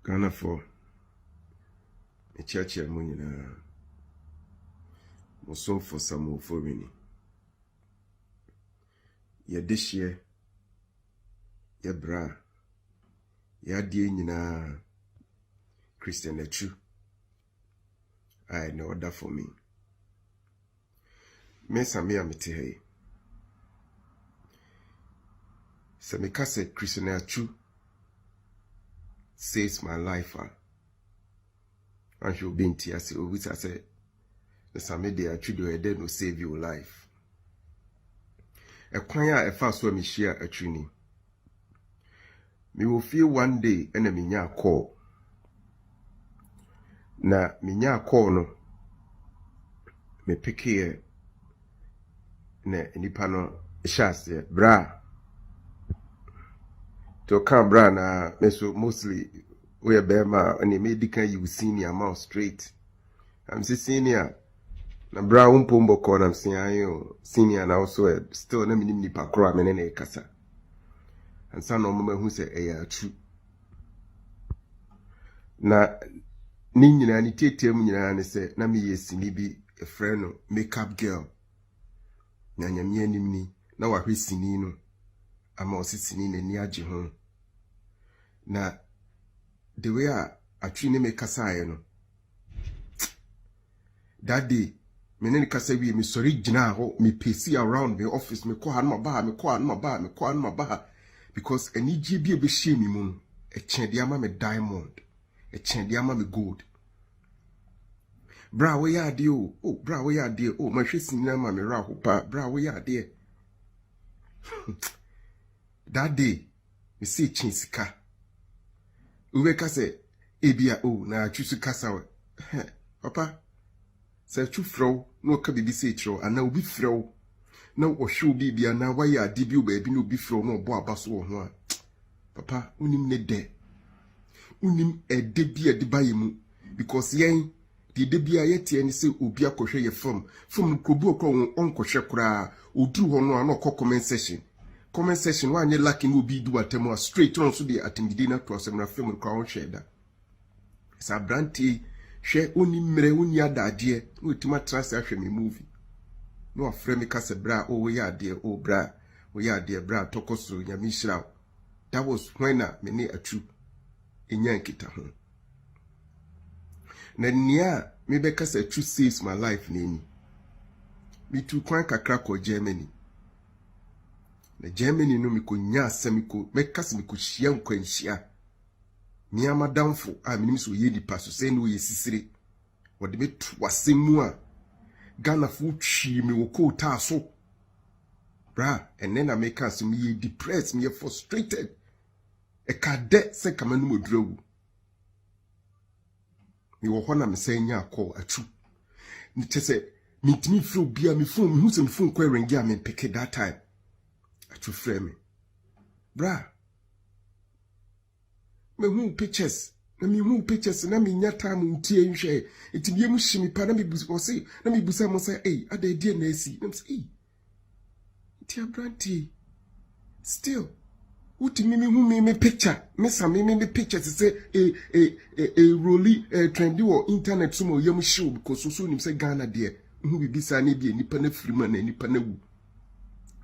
Ghana for a church money was so for Samuel Ofori. Ya this year, ya bra, ya dear na Christian Atsu. I know that for me. Mesa me amete hey. Semikase Christian Atsu saves my life. And she'll be in tears. Which I say, the Samedia Atsu do a dead no save your life. A choir a fast when me share a training. Me will feel one day and a minya call. Na minya call no me pick here na nipa no shase bra to come bra na me so mostly we are bema and medical you senior amount straight. I'm say senior na bra umpombo ko na msiayo senior na also still na minim nipa kro amene na ekasa ansa no mama hu se eya Atsu na ni nyina ni tetem nyina ne se na me yesini bi a friend no makeup girl na nyamia nimni na wahwe sini no ama osisini na ni age ho na the way Atsu ne me kasa aye no that day me ne kasa wi me sorry gina ho me pesi around me office me ko ha no ba because any GB be share me mu no e chen dia ma me diamond e chen dia ma me gold. Bra we ya de o bra we ya de o ma hwe sinina ma me ra ho pa bra we ya de that day me see chin sika uwe ka se ebia na Atsu sika sawe papa se Atsu fro no ka bibi se chro ana obi fro na wo hwe obi bia na wa ya de bi o ba bi no obi fro no obo abaso wo ho a papa unim ne de unim ede bi ade baye mu because yen de bia yete ani se obi akohwe ye from krobu okro onkohwe kura oduru ho no ana comment section wa anye lucky no obi du atemu straight on so de atimidi na to asem na film kwa on sheda sa branti hwe oni mre oni adade no tima trust ahwe me movie no afre me kase bra we ya ade bra we ya ade bra tokoso nyame hira. That was when me ne Atsu enya nkita ho na nia me be kase Atsu saves my life neni me tu kwan kakra ko Germany na Germany no me ko nya asem ko me kase me ko hia nkwanhia mi amadamfo a minim so ye nipa so say no ye sisire wode me tu asemu a Ghana fu twi me wo ko ta so bra enne na me ka so me ye depressed me ye frustrated e ka de se kamanu modurawu mi wo hona me say nya call Atsu ni tese mitimi fro bia me phone me hu se me phone kwa ringi a me pick that time Atsu frame me bra me hu pictures na me nya time ntie nhwe etibie mu himi pa na me busa say na me busa mo say ada die na asi na say tia branti still uti mimi hu me picture me sa me picture say roli trendy or internet so mo yam show because so nim say Ghana there hu bibisa na bi nipa na frima na nipa na wu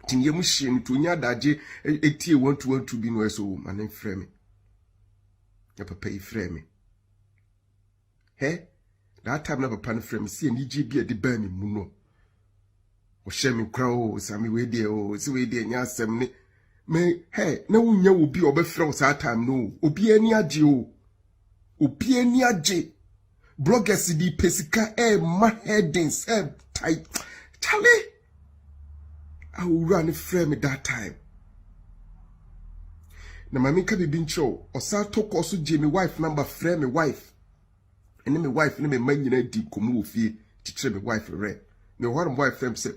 tin yam hye to nya daje etie 1 bi no so man frame ya papa yi frame that time na papa na frame see ni GB de ba mi mu no o hye mi kra o sami we de o si we de nya asem ne me na wunya obi obefrɛ sa time no obi ani age obi ani age bloggers di pesika ma headings tight chale I will run frame that time na mami ka bibi ncho osa toko so je me wife number frame me wife ene me wife ne me manyina di komu ofie titre me wife re me hore wife frame say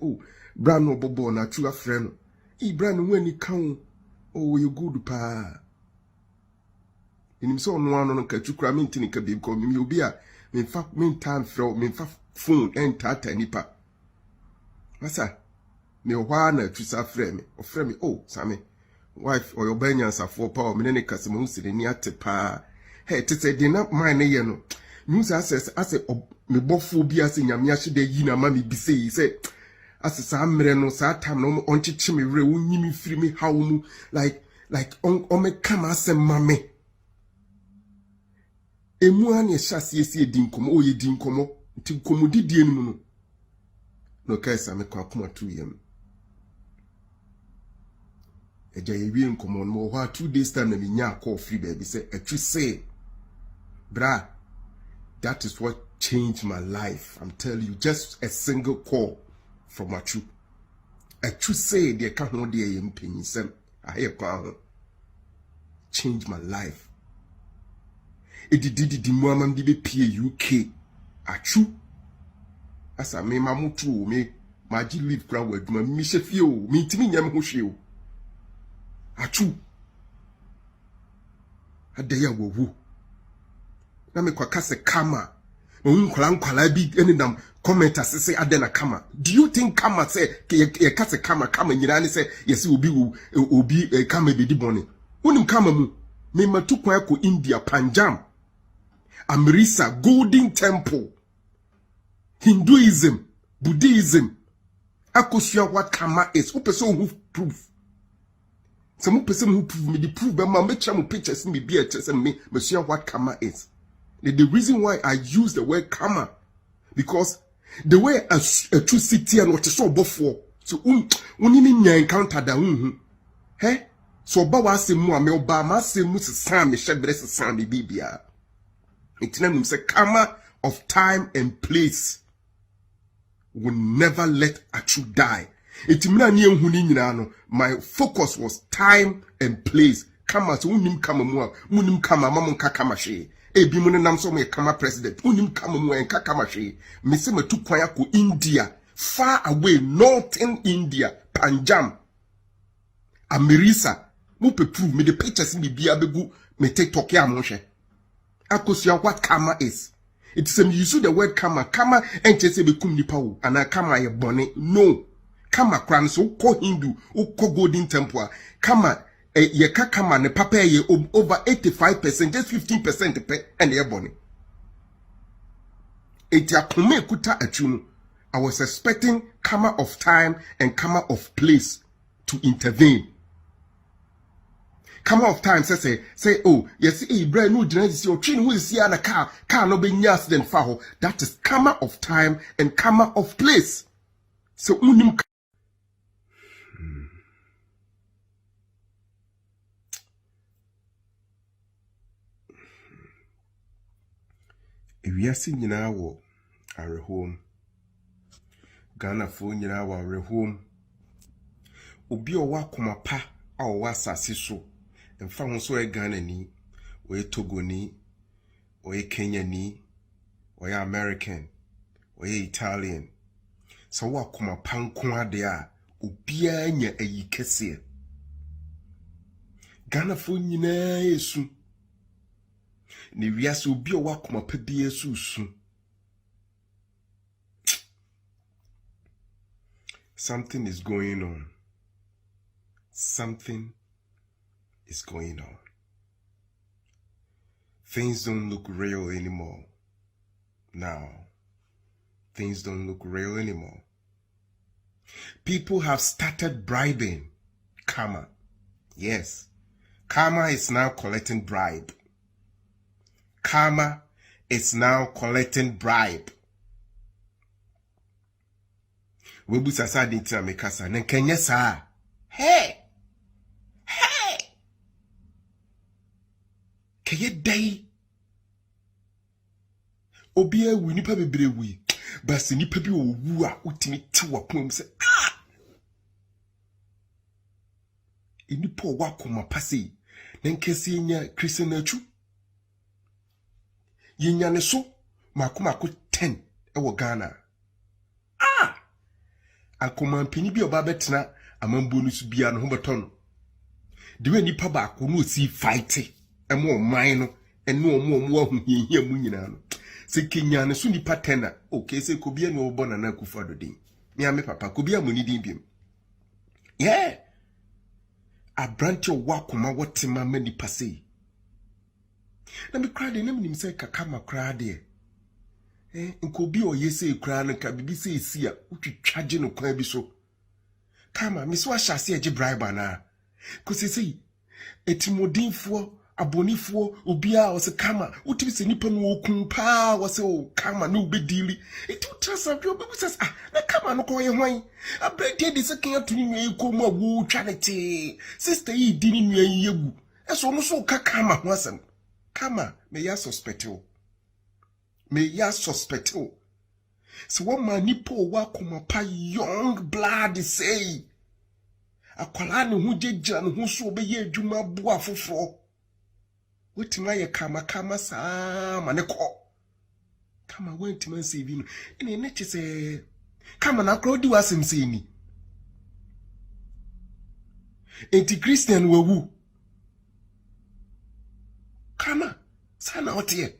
bra no bobo na Atsu afre no bra no wani kan you good pa inim so no ano no ka Atsu kra mentini ka bi ko me obi a me fa me time fro me fa phone entata nipa masa me hwa na Atsu sa frame me o frame me Same wife or your banyans are for power, many customers in the tepa. Hey, to say, they not mine, you know. News as a me bophobia in Yamiashi de Yina Mammy be say, as a Sam Reno, Satam, no on chichimi, re, free me, how like on me come as a mammy. Emuani a chassis ye dinkomo, o ye dinkomo, till commodi dienu. No case I make come 2 yem. A jay come on more 2 days time and me call free baby say a true say. Bra, that is what changed my life. I'm telling you, just a single call from Atsu. Atsu say they can't hold the imping sem. I hear power. Changed my life. It did the Muamam DBP UK. Atsu. As I may mamutu me, my G live crowd with my Mishefio, me to me Yamhushio. Atsu. A day I will woo. Na me kwa kase kama nkwala bi enidam commenters say adena kama. Do you think kama say ye kase kama nyina ne say yesi obi kama be di boni wonim kama mu me matukwa ko India Panjam Amrisa Golden Temple Hinduism Buddhism akosua what kama is who person who proof some person who prove me the proof be ma make sure pictures me be me monsieur what kama is. The reason why I use the word karma, because the way a true city and what is so before, so encounter that hey, so bawa se mu ame oba ma se mu se san me shebere se san me bibia. Itinam say karma of time and place will never let Atsu die. Itimina ni ehunu nyina no, my focus was time and place. Karma so unim kama mu munim kama mamon ka kama she. Ebi mu nam so me kama president unim kama mu enka kama hwe me se matu kwan akọ India far away northern India Panjam Amerisa mu pe prove me the pictures me bia begu me TikTok ya mo hwe akosua what karma is. It is you use the word karma enche se bekum nipa wo ana karma ye bone no karma kran so ko Hindu ko Golden Temple karma ye kakama ne papa ye over 85%, just 15% pe and ye boni. Etiakome kuta Atsu. I was expecting karma of time and karma of place to intervene. Karma of time say oh yes Ibrahim no deny this your train who is here na car no be nya accident fa ho. That is karma of time and karma of place. So unim Ewiase nyina wo arehom Ghana fo nyina wo arehom obi o wa komapa a o wa asase so emfa ho so e Ghana ni o e Togo ni o e Kenya ni o e American o e Italian so wa komapa nko ade a obi anya ayi kese Ghana fo nyina esu ni wiase obi o wakoma pa bi esusu. Something is going on. Something is going on. Things don't look real anymore. Now, things don't look real anymore. People have started bribing karma. Yes, karma is now collecting bribe. Karma is now collecting bribe. Webu sasa dintina mekasa nenkenya sa. Hey. Keye day. Obi ewu nipa bebre wi. Basi nipa bi owu a utimi ti wapom se ah. Inipo wakoma pase. Nenkesi nya Christian Atsu. Yinyane so makomako 10 ewo Ghana. Ah! Akoma mpini bi oba betena amambo no so bia no ho beton. De we nipa ba ko no si fight emo man no ene omo ahuhia mu nyina no. Se kenyane so nipa 10 na okay se ko bia no obo na na akufado din. Me ame papa ko bia mo ni din biem. Yeah. abrante wa Kumawood mama ni pase na me kra de na me say kakama kra de nko bi o yese kra no ka bibi se esi a utwitwaje no kwan bi so kama me so ahyase age bribe na ko sesei etimodinfo abonifo obia o se kama utibi se nipa no okumpa wo se o kama no obedili etu trasa bi obusas na kama no ko ye hwan abede de se kan atuni nwe ko mu awu twanete sister yi di ni nwe yegu eso no so ka kama ho asem kama me ya suspecto so one man nipo wa kumapa young blood say akwala ne ho jejja ne ho so obeye adwuma bo afoforo wetima ye kama saa ma ne ko kama wentima se bi no ene ne chese kama na krodi wasem se ni enti Christian wawu kama sana otie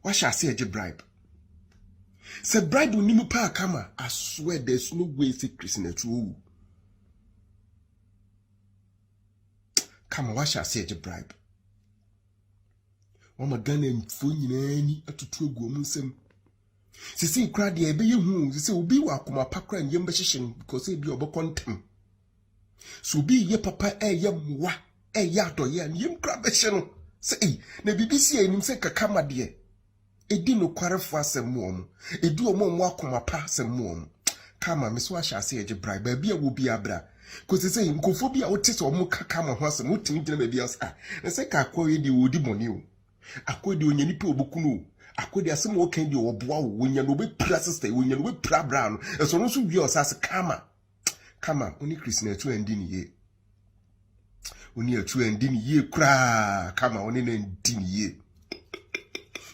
what shall say a bribe? Say bribe will nimu pa kama. I swear there's no way say Christian true. Kama what shall say a bribe? One magana and phone any atutu go musem. Se say crowd the ebe you say obi wa kuma pakra and yemba shishin because he be obo contem. So be ye papa yem wa ya to ye and yem crab sheno. Say na BBC enim say kakama de. Edi no kwarefo asem edi omo akoma pa asem kama me so ahyase age bribe ba bia wo bia bra ko se nkofo bia wote so omo kama ho asem wotimi gina ba bia sa na se ka akwa yedi wodi boni o akodi onyani pe obokunu akodi asem wo kan di oboa wo wonya no be pra sister wonya no be pra bra no eso no so bia osase kama oni Christian atu andi ni ye oni atu andi ni ye kra kama oni na andi ni ye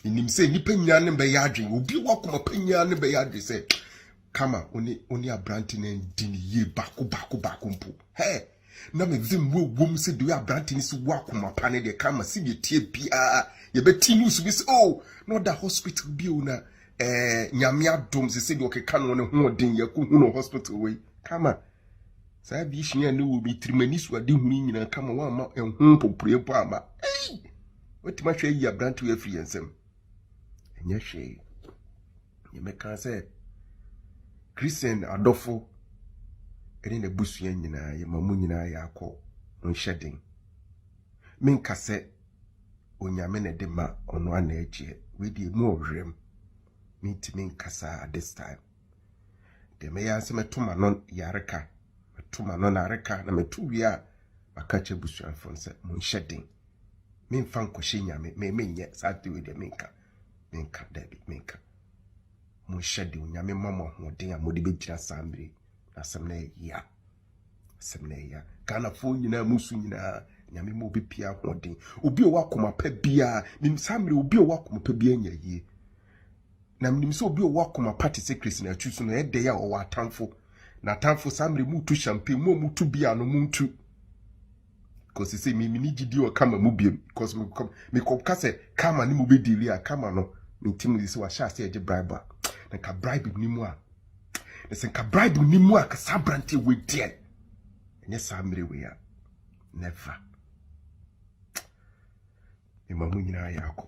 nim say nipa nyane be yadwen obi wakoma panyane be yadwen say kama oni abranti na ndi ni ye bako mpo na me vim wom se do abranti ni so wakoma pane de kama si be tie bia ye beti news bi say oh no da hospital bi o na nyame adom se de okeka no ne ho den ye ko hu no hospital we kama sa bi hia ne wo bi trimani so ade hu nyina kama wa ma ehun popure po ama wetima hwe yi abranti we afiri ensem nyeshe yemeka se Christian adofo ene na busuya nyina ye mamu nyina ya akọ nhedin minka se onyame ne de ma ono ana eje we di mu owrem minti minkasa at this time de me ya se metuma non yareka metuma non areka na metu wi a makache busuya fonse mu nhedin minfa nkọhye nyame me menye sate we de minka David minka mo shedi onyame mama hoden a modi begira sambre asem na ya kana fo nyina musu nyina nyame mo bepia hoden obi o wakoma pa bia nim sambre obi o wakoma pa bia nya yie na nim so obi o wakoma party secret na Atsu no ede ya o watamfo na tamfo sambre mu tu champagne mu tu bia no mu tu because he say me ni gidi o kama mu biem because me kom kase kama ni mu be dili a kama no me tim this wa sha say age bribe na ka bribe ni mu a na se ka bribe ni mu a ka sabrante we die enye samre we ya never e mamu nyina ya akọ